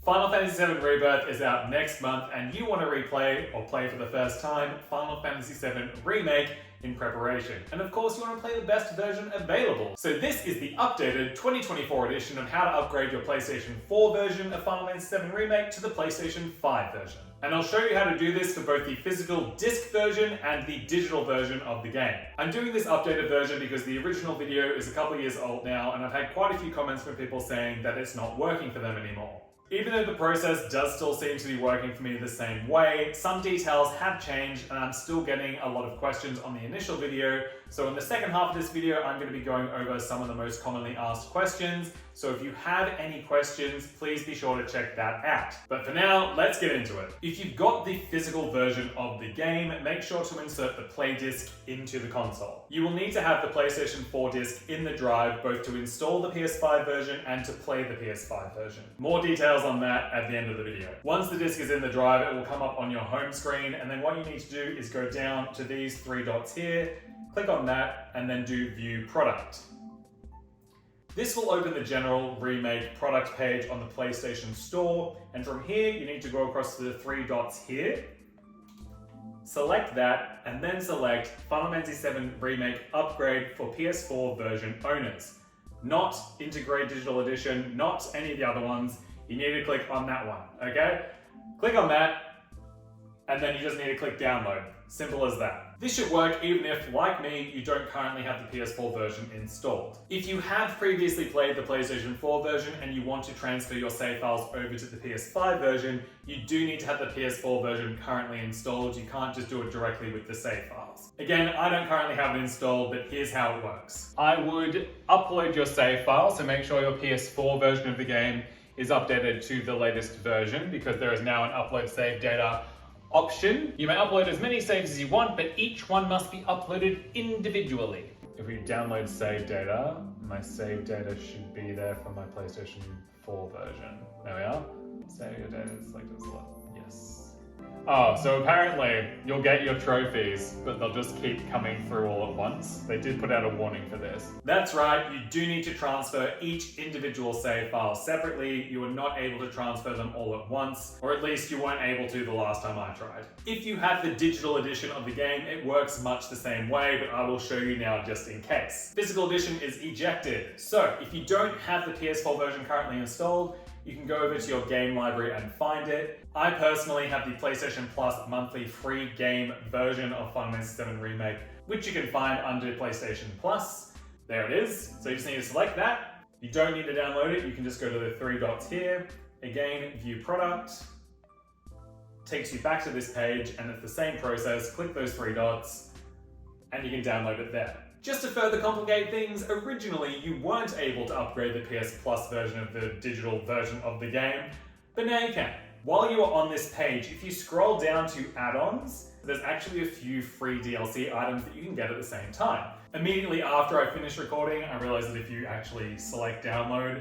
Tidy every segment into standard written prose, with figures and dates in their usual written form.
Final Fantasy VII Rebirth is out next month and you want to replay or play for the first time Final Fantasy VII Remake in preparation. And of course you want to play the best version available. So this is the updated 2024 edition of how to upgrade your PlayStation 4 version of Final Fantasy VII Remake to the PlayStation 5 version. And I'll show you how to do this for both the physical disc version and the digital version of the game. I'm doing this updated version because the original video is a couple of years old now and I've had quite a few comments from people saying that it's not working for them anymore. Even though the process does still seem to be working for me the same way, some details have changed and I'm still getting a lot of questions on the initial video. So in the second half of this video, I'm going to be going over some of the most commonly asked questions. So if you have any questions, please be sure to check that out. But for now, let's get into it. If you've got the physical version of the game, make sure to insert the play disc into the console. You will need to have the PlayStation 4 disc in the drive, both to install the PS5 version and to play the PS5 version. More details on that at the end of the video. Once the disc is in the drive, it will come up on your home screen, and then what you need to do is go down to these three dots here, click on that, and then do View Product. This will open the general Remake product page on the PlayStation Store, and from here you need to go across to the three dots here, select that, and then select Final Fantasy VII Remake Upgrade for PS4 version owners. Not Integrate Digital Edition, not any of the other ones. You need to click on that one, okay? Click on that, and then you just need to click download. Simple as that. This should work even if, like me, you don't currently have the PS4 version installed. If you have previously played the PlayStation 4 version and you want to transfer your save files over to the PS5 version, you do need to have the PS4 version currently installed. You can't just do it directly with the save files. Again, I don't currently have it installed, but here's how it works. I would upload your save file, so make sure your PS4 version of the game is updated to the latest version, because there is now an upload save data option. You may upload as many saves as you want, but each one must be uploaded individually. If we download save data, my save data should be there for my PlayStation 4 version. There we are. Save your data, select a slot. Yes. Oh, so apparently you'll get your trophies, but they'll just keep coming through all at once. They did put out a warning for this. That's right, you do need to transfer each individual save file separately. You are not able to transfer them all at once, or at least you weren't able to the last time I tried. If you have the digital edition of the game, it works much the same way, but I will show you now just in case. Physical edition is ejected. So if you don't have the PS4 version currently installed, you can go over to your game library and find it. I personally have the PlayStation Plus monthly free game version of Final Fantasy VII Remake, which you can find under PlayStation Plus. There it is. So you just need to select that. You don't need to download it. You can just go to the three dots here. Again, View Product. Takes you back to this page, and it's the same process. Click those three dots, and you can download it there. Just to further complicate things, originally you weren't able to upgrade the PS Plus version of the digital version of the game, but now you can. While you are on this page, if you scroll down to add-ons, there's actually a few free DLC items that you can get at the same time. Immediately after I finished recording, I realized that if you actually select download,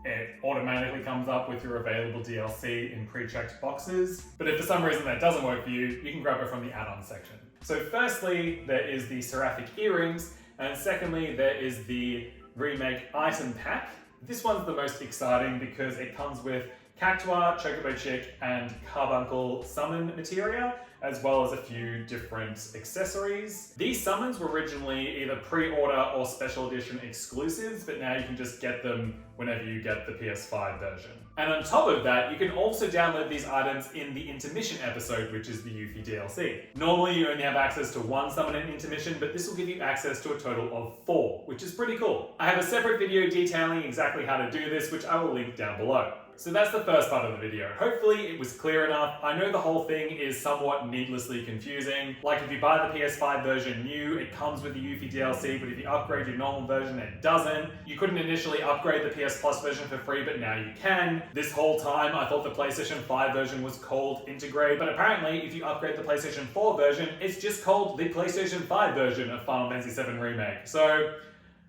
it automatically comes up with your available DLC in pre-checked boxes. But if for some reason that doesn't work for you, you can grab it from the add-on section. So firstly, there is the Seraphic earrings, and secondly, there is the Remake item pack. This one's the most exciting because it comes with Cacstar, Chocobo Chick, and Carbuncle summon materia, as well as a few different accessories. These summons were originally either pre-order or special edition exclusives, but now you can just get them whenever you get the PS5 version. And on top of that, you can also download these items in the Intermission episode, which is the Yuffie DLC. Normally you only have access to one summon in Intermission, but this will give you access to a total of 4, which is pretty cool. I have a separate video detailing exactly how to do this, which I will link down below. So that's the first part of the video. Hopefully it was clear enough. I know the whole thing is somewhat needlessly confusing. Like if you buy the PS5 version new, it comes with the Yuffie DLC, but if you upgrade your normal version, it doesn't. You couldn't initially upgrade the PS Plus version for free, but now you can. This whole time, I thought the PlayStation 5 version was called Integrate, but apparently if you upgrade the PlayStation 4 version, it's just called the PlayStation 5 version of Final Fantasy VII Remake. So,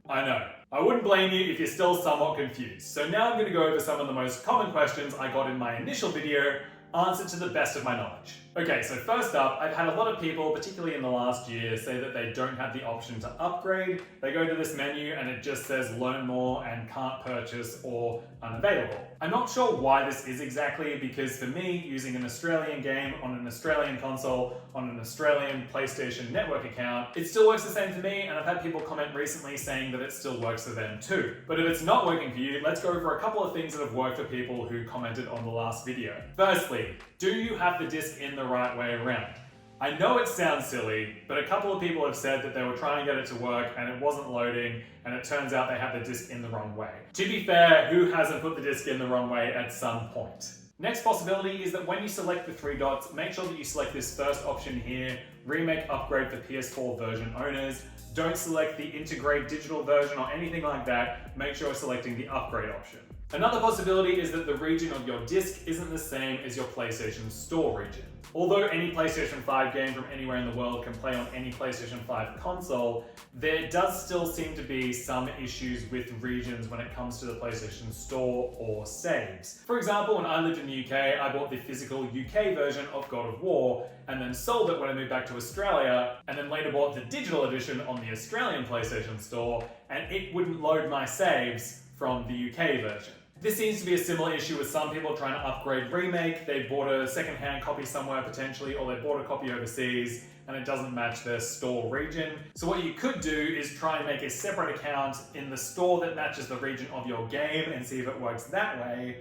I know. I wouldn't blame you if you're still somewhat confused. So now I'm going to go over some of the most common questions I got in my initial video, answered to the best of my knowledge. Okay, so first up, I've had a lot of people, particularly in the last year, say that they don't have the option to upgrade. They go to this menu and it just says learn more and can't purchase or unavailable. I'm not sure why this is exactly, because for me, using an Australian game on an Australian console on an Australian PlayStation Network account, it still works the same for me, and I've had people comment recently saying that it still works for them too. But if it's not working for you, let's go over a couple of things that have worked for people who commented on the last video. Firstly, do you have the disc in the right way around? I know it sounds silly, but a couple of people have said that they were trying to get it to work and it wasn't loading, and it turns out they had the disc in the wrong way. To be fair, who hasn't put the disc in the wrong way at some point? Next possibility is that when you select the three dots, make sure that you select this first option here, Remake Upgrade for PS4 version owners. Don't select the Integrate digital version or anything like that, make sure you're selecting the upgrade option. Another possibility is that the region of your disc isn't the same as your PlayStation Store region. Although any PlayStation 5 game from anywhere in the world can play on any PlayStation 5 console, there does still seem to be some issues with regions when it comes to the PlayStation Store or saves. For example, when I lived in the UK, I bought the physical UK version of God of War and then sold it when I moved back to Australia, and then later bought the digital edition on the Australian PlayStation Store, and it wouldn't load my saves from the UK version. This seems to be a similar issue with some people trying to upgrade Remake. They bought a second-hand copy somewhere potentially, or they bought a copy overseas and it doesn't match their store region. So what you could do is try and make a separate account in the store that matches the region of your game and see if it works that way.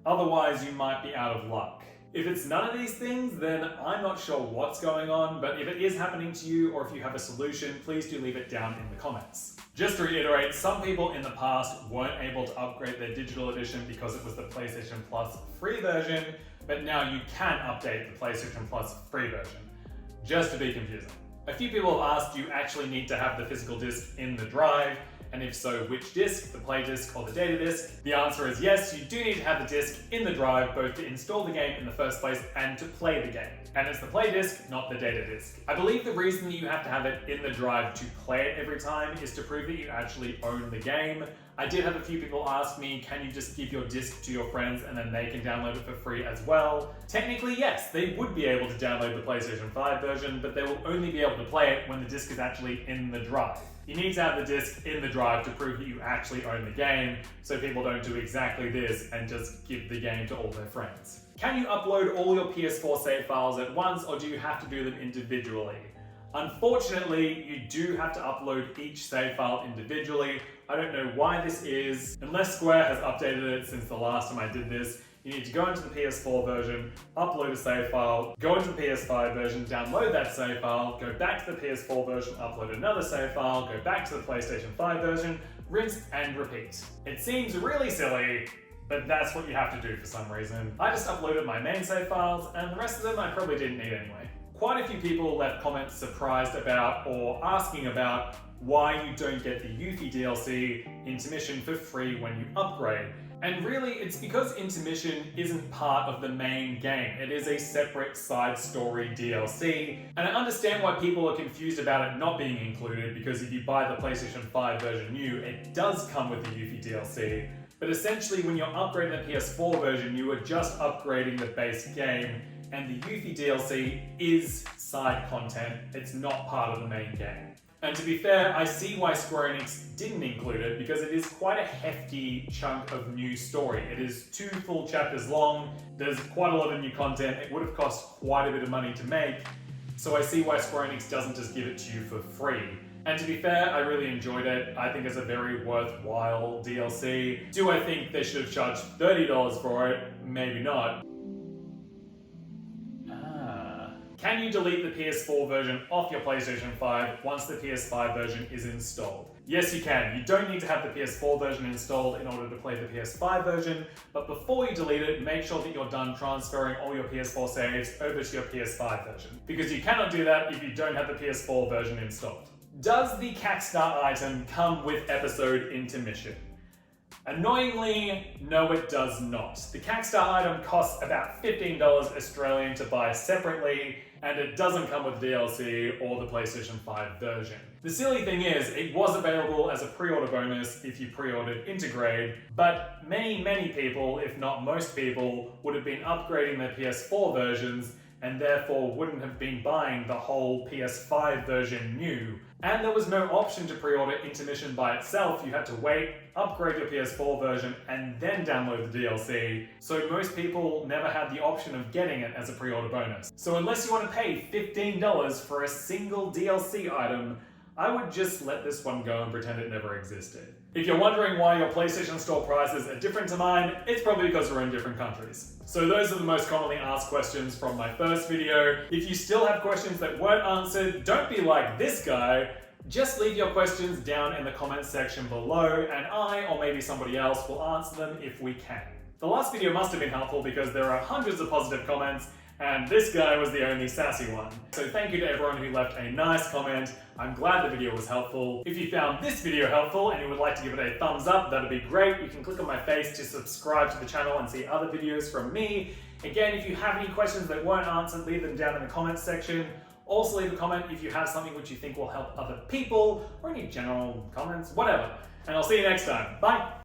Otherwise, you might be out of luck. If it's none of these things, then I'm not sure what's going on, but if it is happening to you or if you have a solution, please do leave it down in the comments. Just to reiterate, some people in the past weren't able to upgrade their digital edition because it was the PlayStation Plus free version, but now you can update the PlayStation Plus free version. Just to be confusing. A few people have asked, do you actually need to have the physical disc in the drive? And if so, which disc, the play disc or the data disc? The answer is yes, you do need to have the disc in the drive, both to install the game in the first place and to play the game. And it's the play disc, not the data disc. I believe the reason that you have to have it in the drive to play it every time is to prove that you actually own the game. I did have a few people ask me, can you just give your disc to your friends and then they can download it for free as well? Technically, yes, they would be able to download the PlayStation 5 version, but they will only be able to play it when the disc is actually in the drive. You need to have the disc in the drive to prove that you actually own the game, so people don't do exactly this and just give the game to all their friends. Can you upload all your PS4 save files at once, or do you have to do them individually? Unfortunately, you do have to upload each save file individually. I don't know why this is. Unless Square has updated it since the last time I did this, you need to go into the PS4 version, upload a save file, go into the PS5 version, download that save file, go back to the PS4 version, upload another save file, go back to the PlayStation 5 version, rinse and repeat. It seems really silly, but that's what you have to do for some reason. I just uploaded my main save files, and the rest of them I probably didn't need anyway. Quite a few people left comments surprised about or asking about why you don't get the Yuffie DLC INTERMission for free when you upgrade. And really, it's because INTERMission isn't part of the main game. It is a separate side story DLC. And I understand why people are confused about it not being included, because if you buy the PlayStation 5 version new, it does come with the Yuffie DLC. But essentially, when you're upgrading the PS4 version, you are just upgrading the base game, and the Yuffie DLC is side content. It's not part of the main game. And to be fair, I see why Square-Enix didn't include it, because it is quite a hefty chunk of new story. It is 2 full chapters long, there's quite a lot of new content, it would have cost quite a bit of money to make, so I see why Square-Enix doesn't just give it to you for free. And to be fair, I really enjoyed it. I think it's a very worthwhile DLC. Do I think they should have charged $30 for it? Maybe not. Can you delete the PS4 version off your PlayStation 5 once the PS5 version is installed? Yes, you can. You don't need to have the PS4 version installed in order to play the PS5 version, but before you delete it, make sure that you're done transferring all your PS4 saves over to your PS5 version, because you cannot do that if you don't have the PS4 version installed. Does the Cacstar item come with episode INTERMission? Annoyingly, no it does not. The Cacstar item costs about $15 Australian to buy separately, and it doesn't come with DLC or the PlayStation 5 version. The silly thing is, it was available as a pre-order bonus if you pre-ordered Integrate, but many people, if not most people, would have been upgrading their PS4 versions and therefore wouldn't have been buying the whole PS5 version new. And there was no option to pre-order Intermission by itself. You had to wait, upgrade your PS4 version, and then download the DLC. So most people never had the option of getting it as a pre-order bonus. So unless you want to pay $15 for a single DLC item, I would just let this one go and pretend it never existed. If you're wondering why your PlayStation Store prices are different to mine, it's probably because we're in different countries. So those are the most commonly asked questions from my first video. If you still have questions that weren't answered, don't be like this guy. Just leave your questions down in the comments section below, and I, or maybe somebody else, will answer them if we can. The last video must have been helpful because there are hundreds of positive comments, and this guy was the only sassy one. So thank you to everyone who left a nice comment. I'm glad the video was helpful. If you found this video helpful and you would like to give it a thumbs up, that'd be great. You can click on my face to subscribe to the channel and see other videos from me. Again, if you have any questions that weren't answered, leave them down in the comments section. Also leave a comment if you have something which you think will help other people, or any general comments, whatever. And I'll see you next time. Bye!